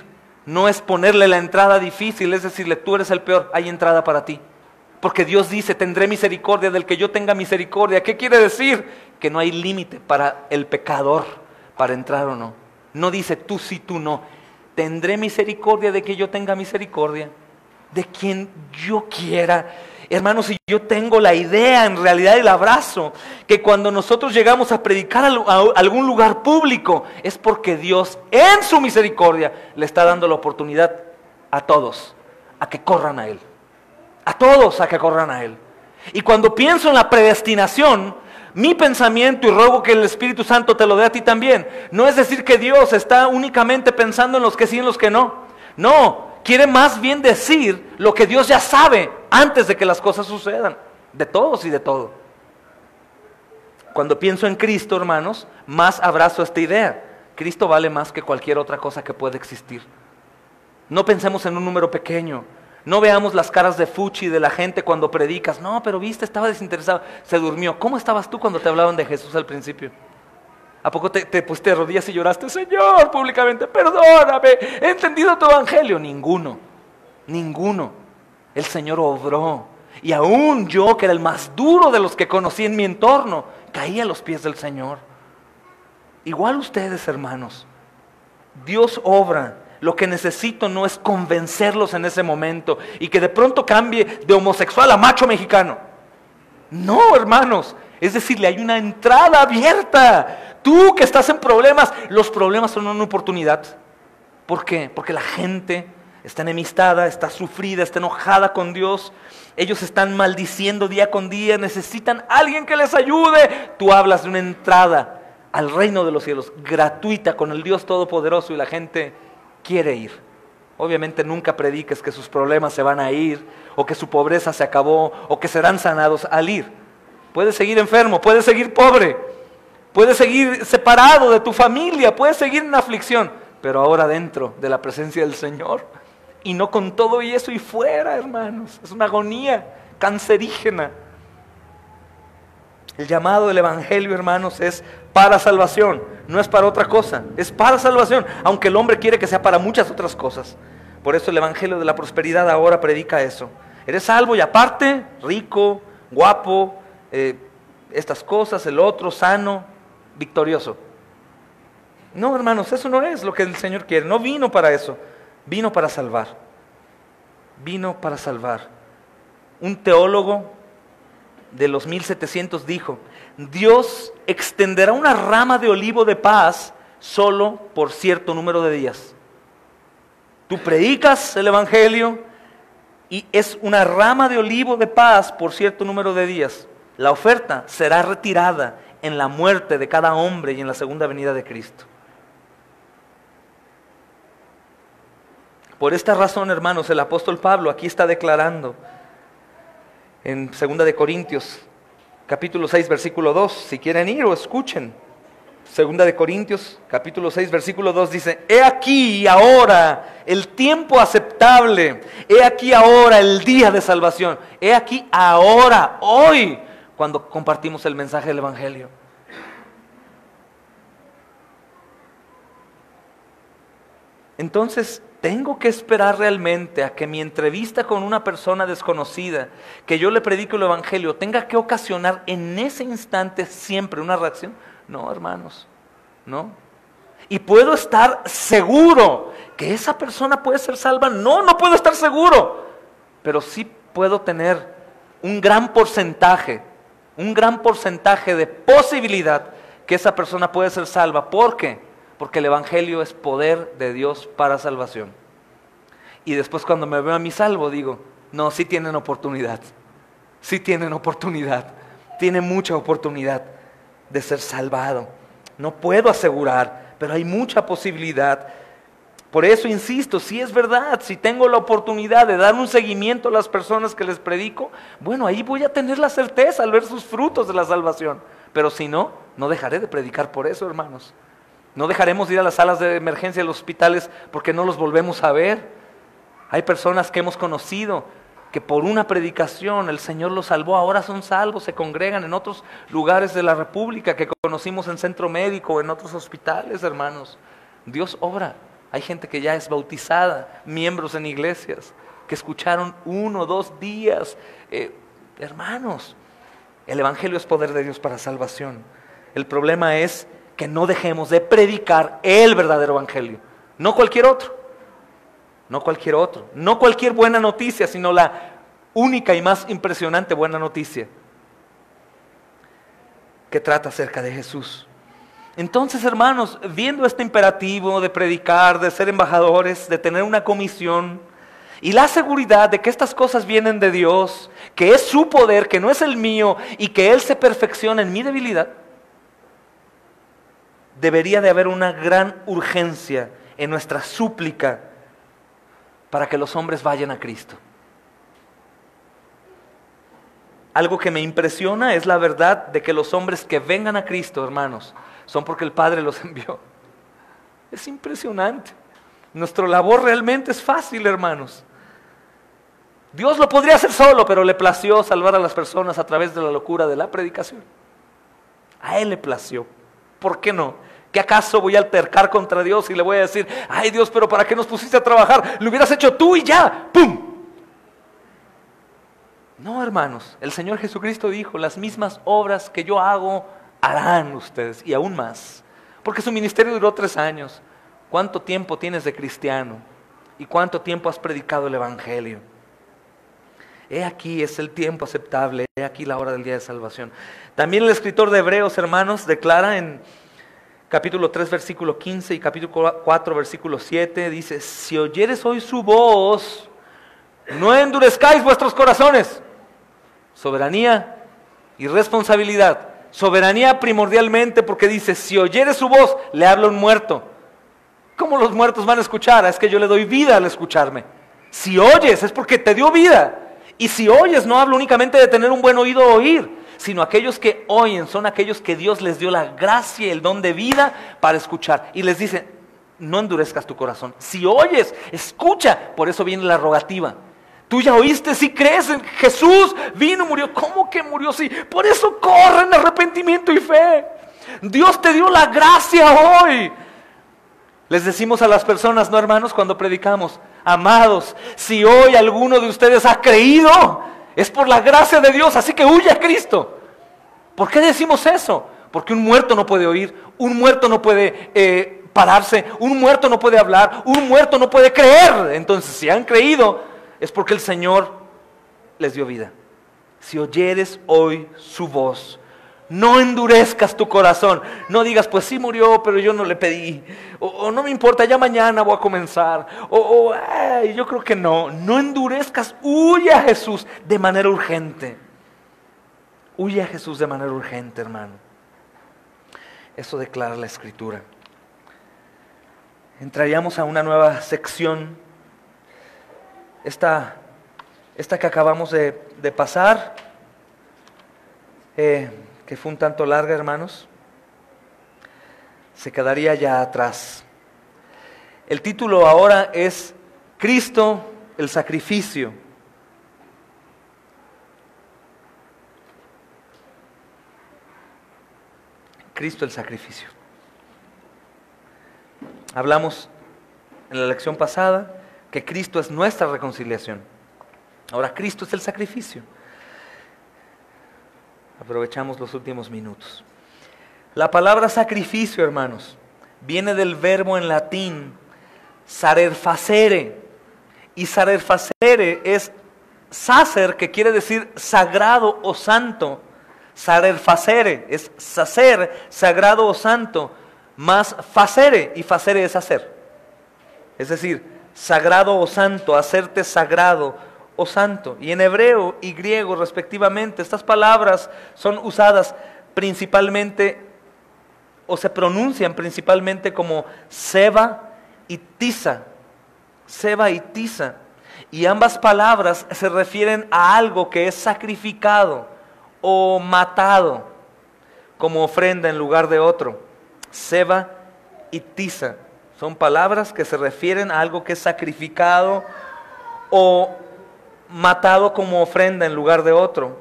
no es ponerle la entrada difícil, es decirle, tú eres el peor, hay entrada para ti. Porque Dios dice, tendré misericordia del que yo tenga misericordia. ¿Qué quiere decir? Que no hay límite para el pecador, para entrar o no. No dice tú sí, tú no. Tendré misericordia de que yo tenga misericordia, de quien yo quiera. Hermanos, si yo tengo la idea, en realidad el abrazo, que cuando nosotros llegamos a predicar a algún lugar público, es porque Dios en su misericordia le está dando la oportunidad a todos, a que corran a Él. A todos a que corran a Él. Y cuando pienso en la predestinación, mi pensamiento, y ruego que el Espíritu Santo te lo dé a ti también, no es decir que Dios está únicamente pensando en los que sí y en los que no. No, quiere más bien decir lo que Dios ya sabe antes de que las cosas sucedan, de todos y de todo. Cuando pienso en Cristo, hermanos, más abrazo esta idea. Cristo vale más que cualquier otra cosa que pueda existir. No pensemos en un número pequeño. No veamos las caras de fuchi de la gente cuando predicas. No, pero viste, estaba desinteresado, se durmió. ¿Cómo estabas tú cuando te hablaban de Jesús al principio? ¿A poco te pusiste de rodillas y lloraste? Señor, públicamente, perdóname, he entendido tu evangelio. Ninguno. El Señor obró. Y aún yo, que era el más duro de los que conocí en mi entorno, caí a los pies del Señor. Igual ustedes, hermanos. Dios obra. Lo que necesito no es convencerlos en ese momento y que de pronto cambie de homosexual a macho mexicano. No, hermanos, es decirle, hay una entrada abierta. Tú que estás en problemas, los problemas son una oportunidad. ¿Por qué? Porque la gente está enemistada, está sufrida, está enojada con Dios. Ellos están maldiciendo día con día, necesitan a alguien que les ayude. Tú hablas de una entrada al reino de los cielos, gratuita, con el Dios Todopoderoso, y la gente quiere ir. Obviamente nunca prediques que sus problemas se van a ir, o que su pobreza se acabó, o que serán sanados al ir. Puedes seguir enfermo, puedes seguir pobre, puedes seguir separado de tu familia, puedes seguir en aflicción, pero ahora dentro de la presencia del Señor, y no con todo y eso y fuera, hermanos. Es una agonía cancerígena. El llamado del Evangelio, hermanos, es para salvación, no es para otra cosa, es para salvación, aunque el hombre quiere que sea para muchas otras cosas. Por eso el Evangelio de la prosperidad ahora predica eso. Eres salvo y aparte, rico, guapo, estas cosas, el otro, sano, victorioso. No, hermanos, eso no es lo que el Señor quiere. No vino para eso, vino para salvar. Vino para salvar. Un teólogo de los 1700 dijo: Dios extenderá una rama de olivo de paz solo por cierto número de días. Tú predicas el Evangelio y es una rama de olivo de paz por cierto número de días. La oferta será retirada en la muerte de cada hombre y en la segunda venida de Cristo. Por esta razón, hermanos, el apóstol Pablo aquí está declarando en 2 de Corintios, capítulo 6, versículo 2, si quieren ir o escuchen. 2 de Corintios, capítulo 6, versículo 2 dice: He aquí ahora el tiempo aceptable, he aquí ahora el día de salvación, he aquí ahora, hoy, cuando compartimos el mensaje del Evangelio. Entonces, tengo que esperar realmente a que mi entrevista con una persona desconocida, que yo le predique el Evangelio, tenga que ocasionar en ese instante siempre una reacción. No, hermanos, no. Y puedo estar seguro que esa persona puede ser salva. No, no puedo estar seguro, pero sí puedo tener un gran porcentaje de posibilidad que esa persona puede ser salva. ¿Por qué? Porque el Evangelio es poder de Dios para salvación. Y después cuando me veo a mí salvo digo, no, sí tienen oportunidad. Sí tienen oportunidad. Tiene mucha oportunidad de ser salvado. No puedo asegurar, pero hay mucha posibilidad. Por eso insisto, si es verdad, si tengo la oportunidad de dar un seguimiento a las personas que les predico, bueno, ahí voy a tener la certeza al ver sus frutos de la salvación. Pero si no, no dejaré de predicar por eso, hermanos. No dejaremos de ir a las salas de emergencia de los hospitales porque no los volvemos a ver. Hay personas que hemos conocido que por una predicación el Señor los salvó, ahora son salvos, se congregan en otros lugares de la República que conocimos en Centro Médico, en otros hospitales, hermanos. Dios obra. Hay gente que ya es bautizada, miembros en iglesias, que escucharon 1 o 2 días. Hermanos, el Evangelio es poder de Dios para salvación. El problema es que no dejemos de predicar el verdadero Evangelio, no cualquier otro. No cualquier otro, no cualquier buena noticia, sino la única y más impresionante buena noticia que trata acerca de Jesús. Entonces, hermanos, viendo este imperativo de predicar, de ser embajadores, de tener una comisión y la seguridad de que estas cosas vienen de Dios, que es su poder, que no es el mío y que Él se perfecciona en mi debilidad, debería de haber una gran urgencia en nuestra súplica para que los hombres vayan a Cristo. Algo que me impresiona es la verdad de que los hombres que vengan a Cristo, hermanos, son porque el Padre los envió. Es impresionante. Nuestra labor realmente es fácil, hermanos. Dios lo podría hacer solo, pero le plació salvar a las personas a través de la locura de la predicación. A Él le plació. ¿Por qué no? ¿Qué acaso voy a altercar contra Dios y le voy a decir, ay Dios, pero ¿para qué nos pusiste a trabajar? Lo hubieras hecho tú y ya, ¡pum! No, hermanos, el Señor Jesucristo dijo, las mismas obras que yo hago, harán ustedes, y aún más. Porque su ministerio duró 3 años. ¿Cuánto tiempo tienes de cristiano? ¿Y cuánto tiempo has predicado el Evangelio? He aquí es el tiempo aceptable, He aquí la hora del día de salvación. También el escritor de Hebreos, hermanos, declara en capítulo 3, versículo 15 y capítulo 4, versículo 7, dice: si oyeres hoy su voz, no endurezcáis vuestros corazones. Soberanía y responsabilidad. Soberanía primordialmente porque dice: si oyeres su voz, le habla un muerto. ¿Cómo los muertos van a escuchar? Es que yo le doy vida al escucharme. Si oyes es porque te dio vida. Y si oyes, no hablo únicamente de tener un buen oído o oír, sino aquellos que oyen son aquellos que Dios les dio la gracia y el don de vida para escuchar. Y les dice: no endurezcas tu corazón. Si oyes, escucha. Por eso viene la rogativa. Tú ya oíste, si crees en Jesús, vino, murió. ¿Cómo que murió? Sí, por eso corre en arrepentimiento y fe. Dios te dio la gracia hoy. Les decimos a las personas, no hermanos, cuando predicamos: amados, si hoy alguno de ustedes ha creído, es por la gracia de Dios, así que huye a Cristo. ¿Por qué decimos eso? Porque un muerto no puede oír, un muerto no puede pararse, un muerto no puede hablar, un muerto no puede creer. Entonces, si han creído, es porque el Señor les dio vida. Si oyeres hoy su voz, no endurezcas tu corazón. No digas: pues sí murió, pero yo no le pedí. O no me importa, ya mañana voy a comenzar. Ay, yo creo que no. No endurezcas. Huye a Jesús de manera urgente. Huye a Jesús de manera urgente, hermano. Eso declara la Escritura. Entraríamos a una nueva sección. Esta que acabamos de pasar, que fue un tanto larga, hermanos, se quedaría ya atrás. El título ahora es Cristo el sacrificio. Cristo el sacrificio. Hablamos en la lección pasada que Cristo es nuestra reconciliación. Ahora Cristo es el sacrificio. Aprovechamos los últimos minutos. La palabra sacrificio, hermanos, viene del verbo en latín sarer facere. Y sarer facere es sacer, que quiere decir sagrado o santo. Sarer facere es sacer, sagrado o santo, más facere, y facere es hacer. Es decir, sagrado o santo, hacerte sagrado o santo. Y en hebreo y griego respectivamente, estas palabras son usadas principalmente, o se pronuncian principalmente como seba y tisa. Seba y tisa. Y ambas palabras se refieren a algo que es sacrificado o matado como ofrenda en lugar de otro. Seba y tisa son palabras que se refieren a algo que es sacrificado o matado como ofrenda en lugar de otro.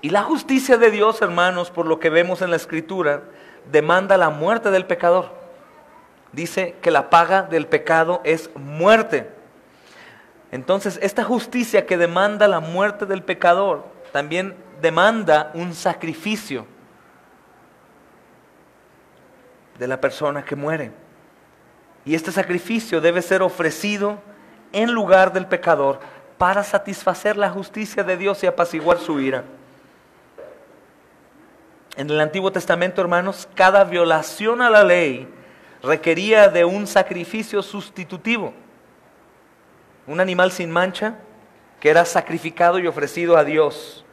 Y la justicia de Dios, hermanos, por lo que vemos en la Escritura, demanda la muerte del pecador. Dice que la paga del pecado es muerte. Entonces, esta justicia que demanda la muerte del pecador, también demanda un sacrificio de la persona que muere. Y este sacrificio debe ser ofrecido en lugar del pecador para satisfacer la justicia de Dios y apaciguar su ira. En el Antiguo Testamento, hermanos, cada violación a la ley requería de un sacrificio sustitutivo. Un animal sin mancha que era sacrificado y ofrecido a Dios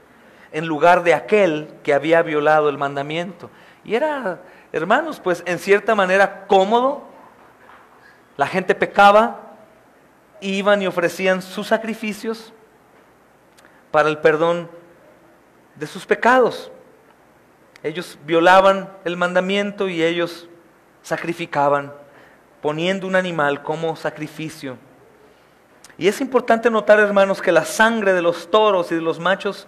en lugar de aquel que había violado el mandamiento. Y era, hermanos, pues en cierta manera cómodo. La gente pecaba, iban y ofrecían sus sacrificios para el perdón de sus pecados. Ellos violaban el mandamiento y ellos sacrificaban, poniendo un animal como sacrificio. Y es importante notar, hermanos, que la sangre de los toros y de los machos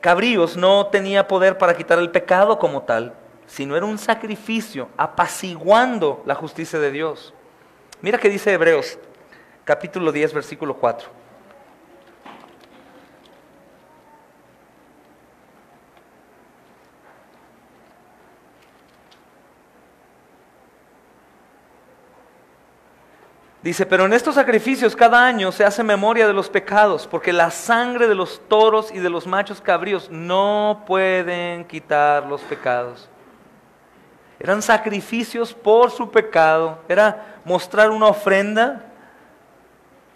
cabríos no tenía poder para quitar el pecado como tal, sino era un sacrificio apaciguando la justicia de Dios. Mira que dice Hebreos, capítulo 10, versículo 4. Dice, pero en estos sacrificios cada año se hace memoria de los pecados, porque la sangre de los toros y de los machos cabríos no pueden quitar los pecados. Eran sacrificios por su pecado, era mostrar una ofrenda,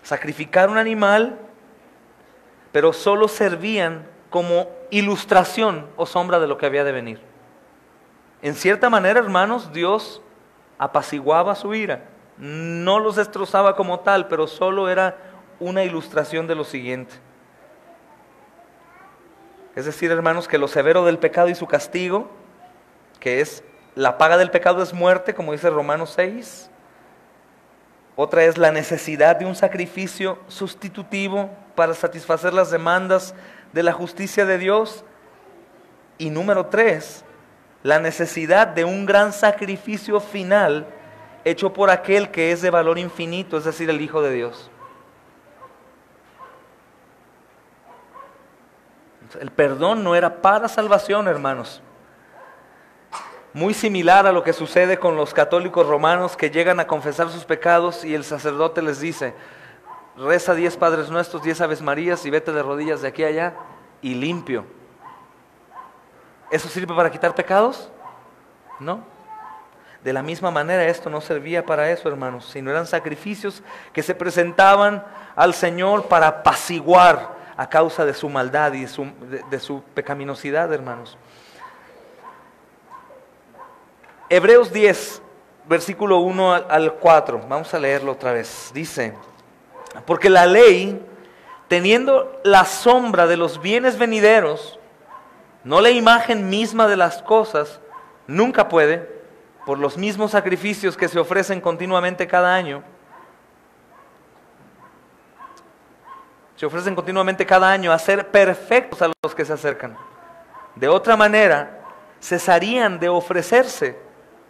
sacrificar un animal, pero solo servían como ilustración o sombra de lo que había de venir. En cierta manera, hermanos, Dios apaciguaba su ira. No los destrozaba como tal, pero solo era una ilustración de lo siguiente. Es decir, hermanos, que lo severo del pecado y su castigo, que es la paga del pecado es muerte, como dice Romanos 6. Otra es la necesidad de un sacrificio sustitutivo para satisfacer las demandas de la justicia de Dios. Y número 3, la necesidad de un gran sacrificio final hecho por aquel que es de valor infinito, es decir, el Hijo de Dios. El perdón no era para salvación, hermanos. Muy similar a lo que sucede con los católicos romanos que llegan a confesar sus pecados y el sacerdote les dice, reza 10 Padres Nuestros, 10 Aves Marías y vete de rodillas de aquí a allá y limpio. ¿Eso sirve para quitar pecados? No. De la misma manera esto no servía para eso, hermanos, sino eran sacrificios que se presentaban al Señor para apaciguar a causa de su maldad y de su pecaminosidad, hermanos. Hebreos 10, versículo 1 al 4, vamos a leerlo otra vez. Dice, porque la ley, teniendo la sombra de los bienes venideros, no la imagen misma de las cosas, nunca puede, por los mismos sacrificios que se ofrecen continuamente cada año, hacer perfectos a los que se acercan. De otra manera, cesarían de ofrecerse,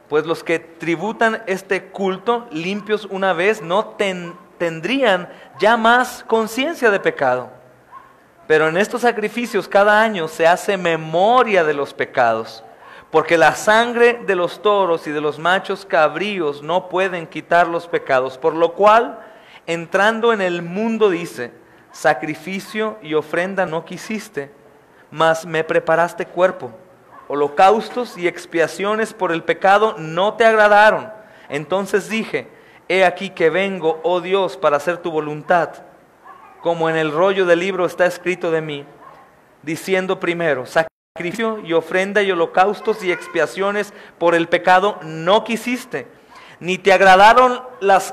pues los que tributan este culto limpios una vez no tendrían ya más conciencia de pecado. Pero en estos sacrificios cada año se hace memoria de los pecados, porque la sangre de los toros y de los machos cabríos no pueden quitar los pecados, por lo cual, entrando en el mundo dice, sacrificio y ofrenda no quisiste, mas me preparaste cuerpo. Holocaustos y expiaciones por el pecado no te agradaron. Entonces dije, he aquí que vengo, oh Dios, para hacer tu voluntad. Como en el rollo del libro está escrito de mí, diciendo primero, sacrificio y ofrenda y holocaustos y expiaciones por el pecado no quisiste, ni te agradaron las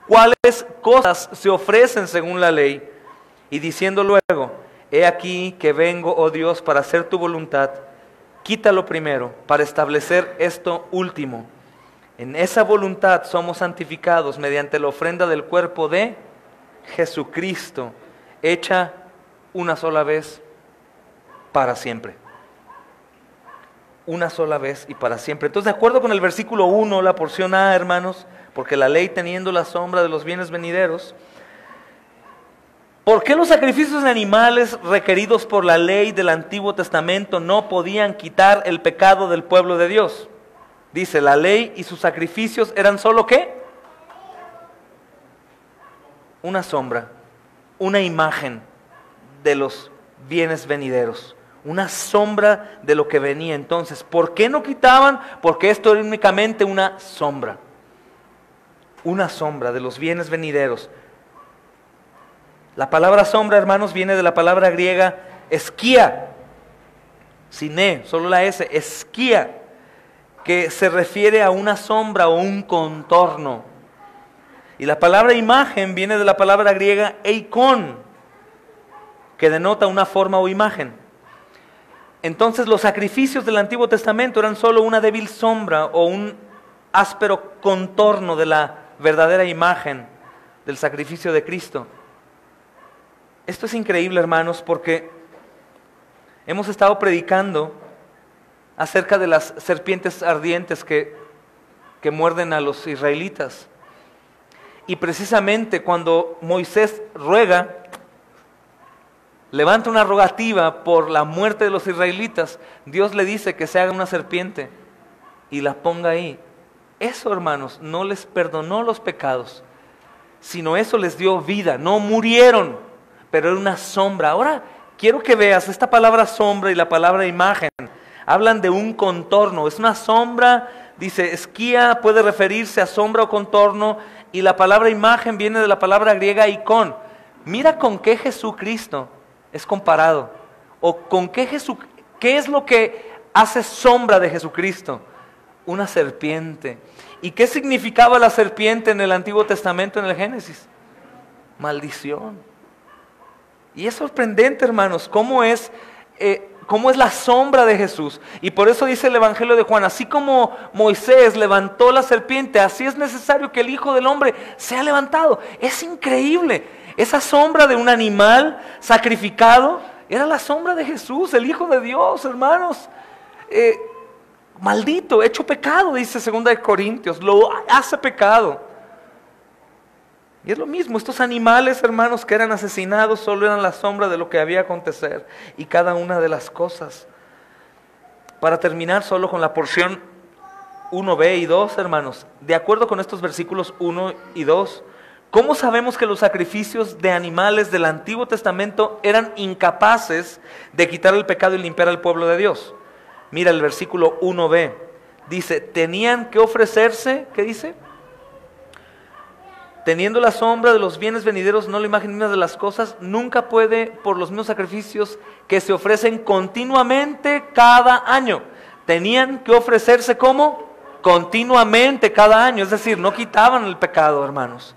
cuales cosas se ofrecen según la ley. Y diciendo luego, he aquí que vengo, oh Dios, para hacer tu voluntad. Quítalo primero, para establecer esto último. En esa voluntad somos santificados mediante la ofrenda del cuerpo de Jesucristo, hecha una sola vez para siempre. Una sola vez y para siempre. Entonces, de acuerdo con el versículo 1, la porción A, hermanos, porque la ley teniendo la sombra de los bienes venideros, ¿por qué los sacrificios de animales requeridos por la ley del Antiguo Testamento no podían quitar el pecado del pueblo de Dios? Dice, la ley y sus sacrificios eran solo ¿qué? Una sombra, una imagen de los bienes venideros, una sombra de lo que venía. Entonces, ¿por qué no quitaban? Porque esto era únicamente una sombra de los bienes venideros. La palabra sombra, hermanos, viene de la palabra griega esquía, sin E, solo la S, esquía, que se refiere a una sombra o un contorno. Y la palabra imagen viene de la palabra griega eikon, que denota una forma o imagen. Entonces los sacrificios del Antiguo Testamento eran solo una débil sombra o un áspero contorno de la verdadera imagen del sacrificio de Cristo. Esto es increíble, hermanos, porque hemos estado predicando acerca de las serpientes ardientes que muerden a los israelitas. Y precisamente cuando Moisés levanta una rogativa por la muerte de los israelitas, Dios le dice que se haga una serpiente y la ponga ahí. Eso, hermanos, no les perdonó los pecados, sino eso les dio vida, no murieron, pero era una sombra. Ahora quiero que veas, esta palabra sombra y la palabra imagen hablan de un contorno, es una sombra, dice esquía, puede referirse a sombra o contorno, y la palabra imagen viene de la palabra griega icón. Mira con qué Jesucristo es comparado, o con qué es lo que hace sombra de Jesucristo. Una serpiente. ¿Y qué significaba la serpiente en el Antiguo Testamento, en el Génesis? Maldición. Y es sorprendente, hermanos, cómo es la sombra de Jesús. Y por eso dice el Evangelio de Juan, así como Moisés levantó la serpiente, así es necesario que el Hijo del Hombre sea levantado. Es increíble. Esa sombra de un animal sacrificado era la sombra de Jesús, el Hijo de Dios, hermanos. Maldito, hecho pecado, dice 2 Corintios, lo hace pecado. Y es lo mismo, estos animales, hermanos, que eran asesinados solo eran la sombra de lo que había acontecer, y cada una de las cosas. Para terminar solo con la porción 1b y 2, hermanos, de acuerdo con estos versículos 1 y 2, ¿cómo sabemos que los sacrificios de animales del Antiguo Testamento eran incapaces de quitar el pecado y limpiar al pueblo de Dios? Mira el versículo 1b, dice, tenían que ofrecerse, ¿qué dice? Teniendo la sombra de los bienes venideros, no la imagen misma de las cosas, nunca puede, por los mismos sacrificios que se ofrecen continuamente cada año. Tenían que ofrecerse ¿cómo? Continuamente cada año, es decir, no quitaban el pecado, hermanos.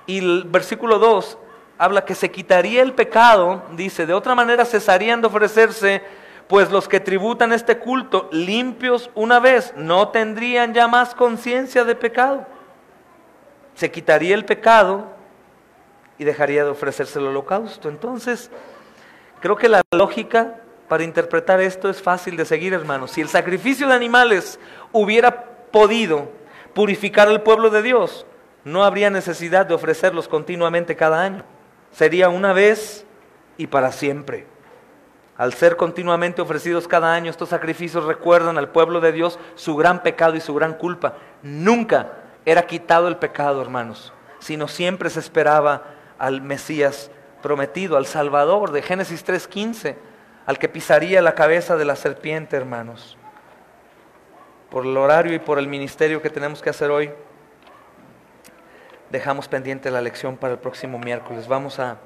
Y el versículo 2 habla que se quitaría el pecado, dice, de otra manera cesarían de ofrecerse, pues los que tributan este culto limpios una vez no tendrían ya más conciencia de pecado. Se quitaría el pecado y dejaría de ofrecerse el holocausto. Entonces, creo que la lógica para interpretar esto es fácil de seguir, hermanos. Si el sacrificio de animales hubiera podido purificar al pueblo de Dios, no habría necesidad de ofrecerlos continuamente cada año. Sería una vez y para siempre. Al ser continuamente ofrecidos cada año, estos sacrificios recuerdan al pueblo de Dios su gran pecado y su gran culpa. Nunca era quitado el pecado, hermanos, sino siempre se esperaba al Mesías prometido, al Salvador de Génesis 3:15, al que pisaría la cabeza de la serpiente, hermanos. Por el horario y por el ministerio que tenemos que hacer hoy, dejamos pendiente la lección para el próximo miércoles. Vamos a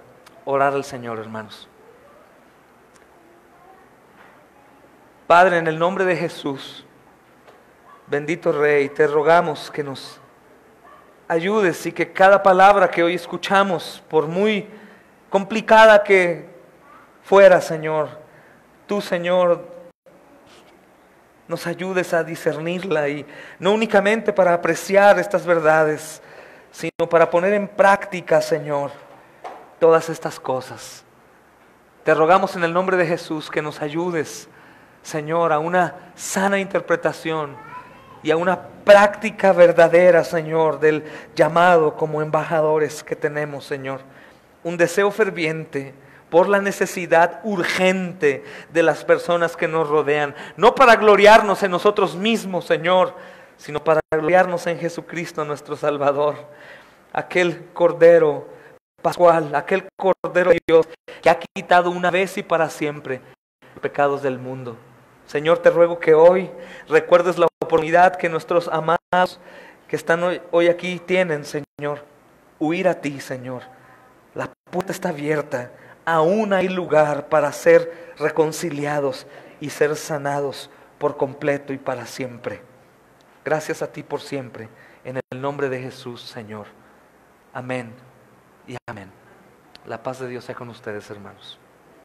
orar al Señor, hermanos. Padre, en el nombre de Jesús, bendito Rey, te rogamos que nos ayudes y que cada palabra que hoy escuchamos, por muy complicada que fuera, Señor, tú, Señor, nos ayudes a discernirla, y no únicamente para apreciar estas verdades, sino para poner en práctica, Señor, todas estas cosas. Te rogamos en el nombre de Jesús que nos ayudes, Señor, a una sana interpretación y a una práctica verdadera, Señor, del llamado como embajadores que tenemos, Señor. Un deseo ferviente por la necesidad urgente de las personas que nos rodean, no para gloriarnos en nosotros mismos, Señor, sino para gloriarnos en Jesucristo nuestro Salvador, aquel Cordero Pascual, aquel Cordero de Dios que ha quitado una vez y para siempre los pecados del mundo. Señor, te ruego que hoy recuerdes la oportunidad que nuestros amados que están hoy aquí tienen, Señor, huir a ti, Señor. La puerta está abierta, aún hay lugar para ser reconciliados y ser sanados por completo y para siempre. Gracias a ti por siempre, en el nombre de Jesús, Señor. Amén y amén. La paz de Dios sea con ustedes, hermanos.